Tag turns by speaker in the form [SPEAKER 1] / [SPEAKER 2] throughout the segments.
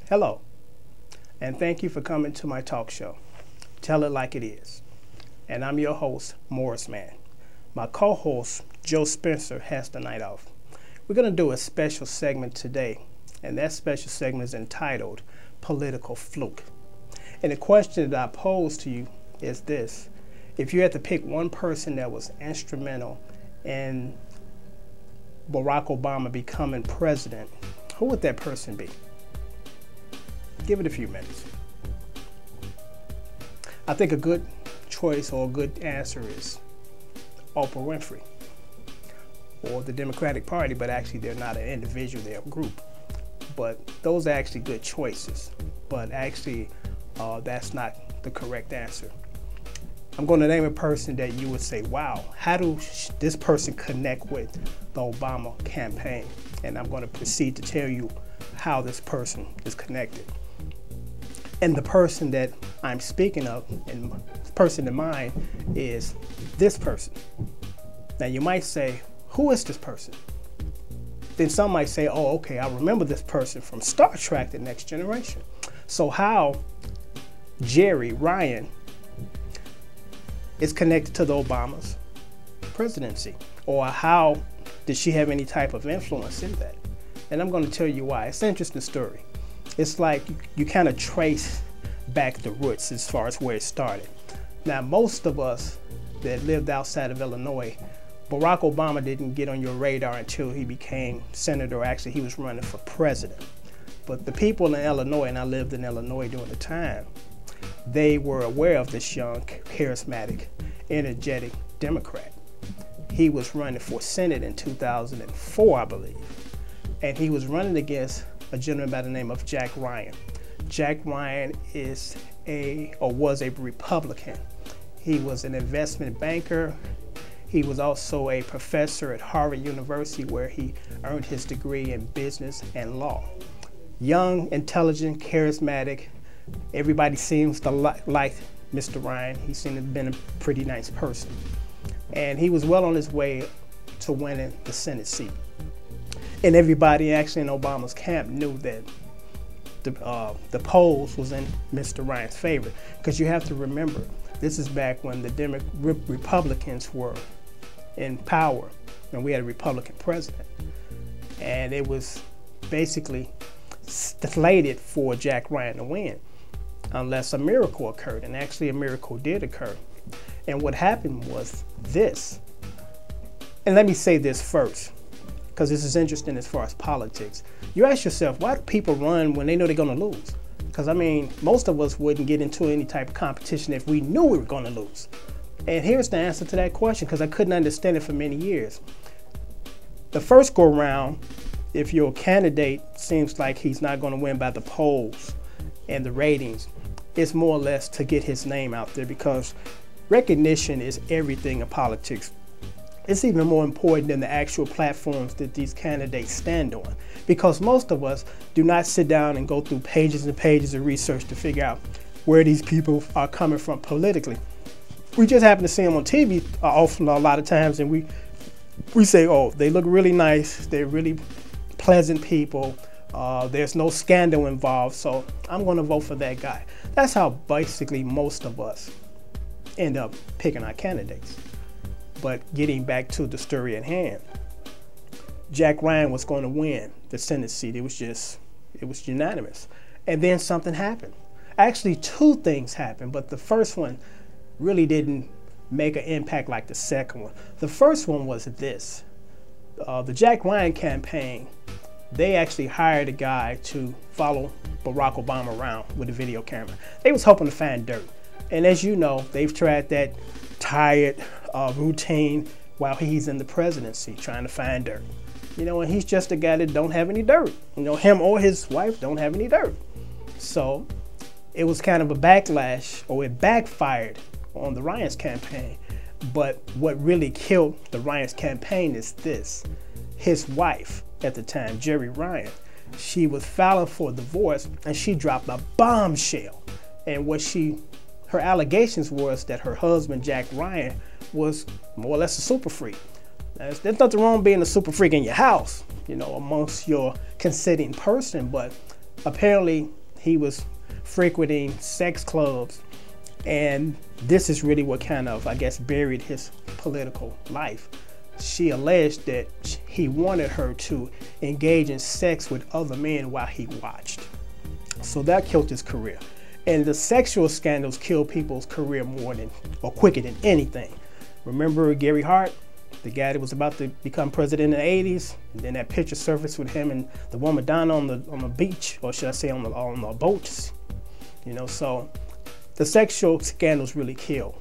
[SPEAKER 1] Hello, and thank you for coming to my talk show, Tell It Like It Is. And I'm your host, Morrisman. My co-host, Joe Spencer, has the night off. We're going to do a special segment today, and that special segment is entitled Political Fluke. And the question that I pose to you is this: if you had to pick one person that was instrumental in Barack Obama becoming president, who would that person be? Give it a few minutes. I think a good choice or a good answer is Oprah Winfrey or the Democratic Party, but actually they're not an individual, they're a group. But those are actually good choices, but actually that's not the correct answer. I'm going to name a person that you would say, wow, how does this person connect with the Obama campaign? And I'm going to proceed to tell you how this person is connected. And the person that I'm speaking of, and the person in mind, is this person. Now you might say, who is this person? Then some might say, oh, okay, I remember this person from Star Trek: The Next Generation. So how Jeri Ryan is connected to the Obama's presidency, or how did she have any type of influence in that? And I'm going to tell you why. It's an interesting story. It's like you kind of trace back the roots as far as where it started. Now, most of us that lived outside of Illinois, Barack Obama didn't get on your radar until he became senator. Actually, he was running for president. But the people in Illinois, and I lived in Illinois during the time, they were aware of this young, charismatic, energetic Democrat. He was running for Senate in 2004, I believe. And he was running against a gentleman by the name of Jack Ryan. Jack Ryan was a Republican. He was an investment banker. He was also a professor at Harvard University, where he earned his degree in business and law. Young, intelligent, charismatic. Everybody seems to like Mr. Ryan. He seemed to have been a pretty nice person. And he was well on his way to winning the Senate seat. And everybody actually in Obama's camp knew that the polls was in Mr. Ryan's favor. Because you have to remember, this is back when the Republicans were in power and we had a Republican president. And it was basically slated for Jack Ryan to win unless a miracle occurred. And actually a miracle did occur. And what happened was this. And let me say this first, because this is interesting as far as politics. You ask yourself, why do people run when they know they're going to lose? Because, I mean, most of us wouldn't get into any type of competition if we knew we were going to lose. And here's the answer to that question, because I couldn't understand it for many years. The first go round, if your candidate seems like he's not going to win by the polls and the ratings, it's more or less to get his name out there, because recognition is everything in politics. It's even more important than the actual platforms that these candidates stand on, because most of us do not sit down and go through pages and pages of research to figure out where these people are coming from politically. We just happen to see them on TV often a lot of times, and we say, oh, they look really nice, they're really pleasant people, there's no scandal involved, so I'm going to vote for that guy. That's how basically most of us end up picking our candidates. But getting back to the story at hand, Jack Ryan was going to win the Senate seat. It was unanimous. And then something happened. Actually, two things happened, but the first one really didn't make an impact like the second one. The first one was this. The Jack Ryan campaign, they actually hired a guy to follow Barack Obama around with a video camera. They was hoping to find dirt. And as you know, they've tried that tired routine while he's in the presidency, trying to find dirt. You know, and he's just a guy that don't have any dirt. You know, him or his wife don't have any dirt. So it was kind of a backlash, or it backfired on the Ryan's campaign. But what really killed the Ryan's campaign is this. His wife at the time, Jeri Ryan, she was filing for divorce, and she dropped a bombshell. And her allegations was that her husband, Jack Ryan, was more or less a super freak. There's nothing wrong being a super freak in your house, you know, amongst your consenting person, but apparently he was frequenting sex clubs, and this is really what kind of, I guess, buried his political life. She alleged that he wanted her to engage in sex with other men while he watched. So that killed his career. And the sexual scandals kill people's career more than, or quicker than anything. Remember Gary Hart, the guy that was about to become president in the 80s? And then that picture surfaced with him and the woman down on the beach, or should I say on the boats. You know, so the sexual scandals really kill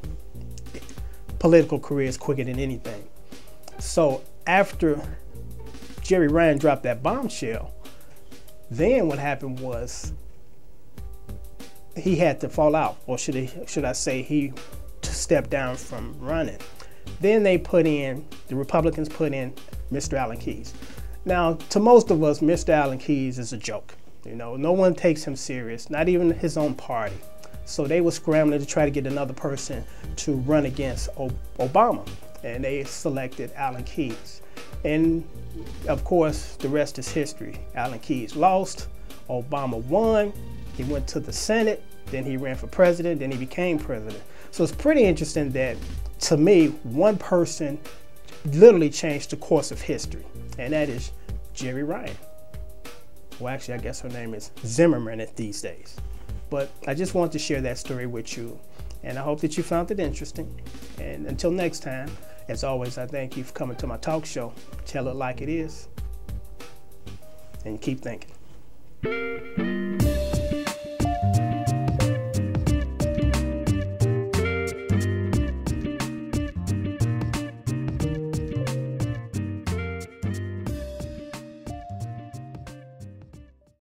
[SPEAKER 1] political careers quicker than anything. So after Jerry Ryan dropped that bombshell, then what happened was he had to fall out, or should I say he stepped down from running. Then the Republicans put in Mr. Alan Keyes. Now, to most of us, Mr. Alan Keyes is a joke. You know, no one takes him serious, not even his own party. So they were scrambling to try to get another person to run against Obama, and they selected Alan Keyes. And of course, the rest is history. Alan Keyes lost, Obama won, he went to the Senate, then he ran for president, then he became president. So it's pretty interesting that, to me, one person literally changed the course of history, and that is Jerry Ryan. Well, actually, I guess her name is Zimmerman these days. But I just wanted to share that story with you, and I hope that you found it interesting. And until next time, as always, I thank you for coming to my talk show. Tell it like it is, and keep thinking.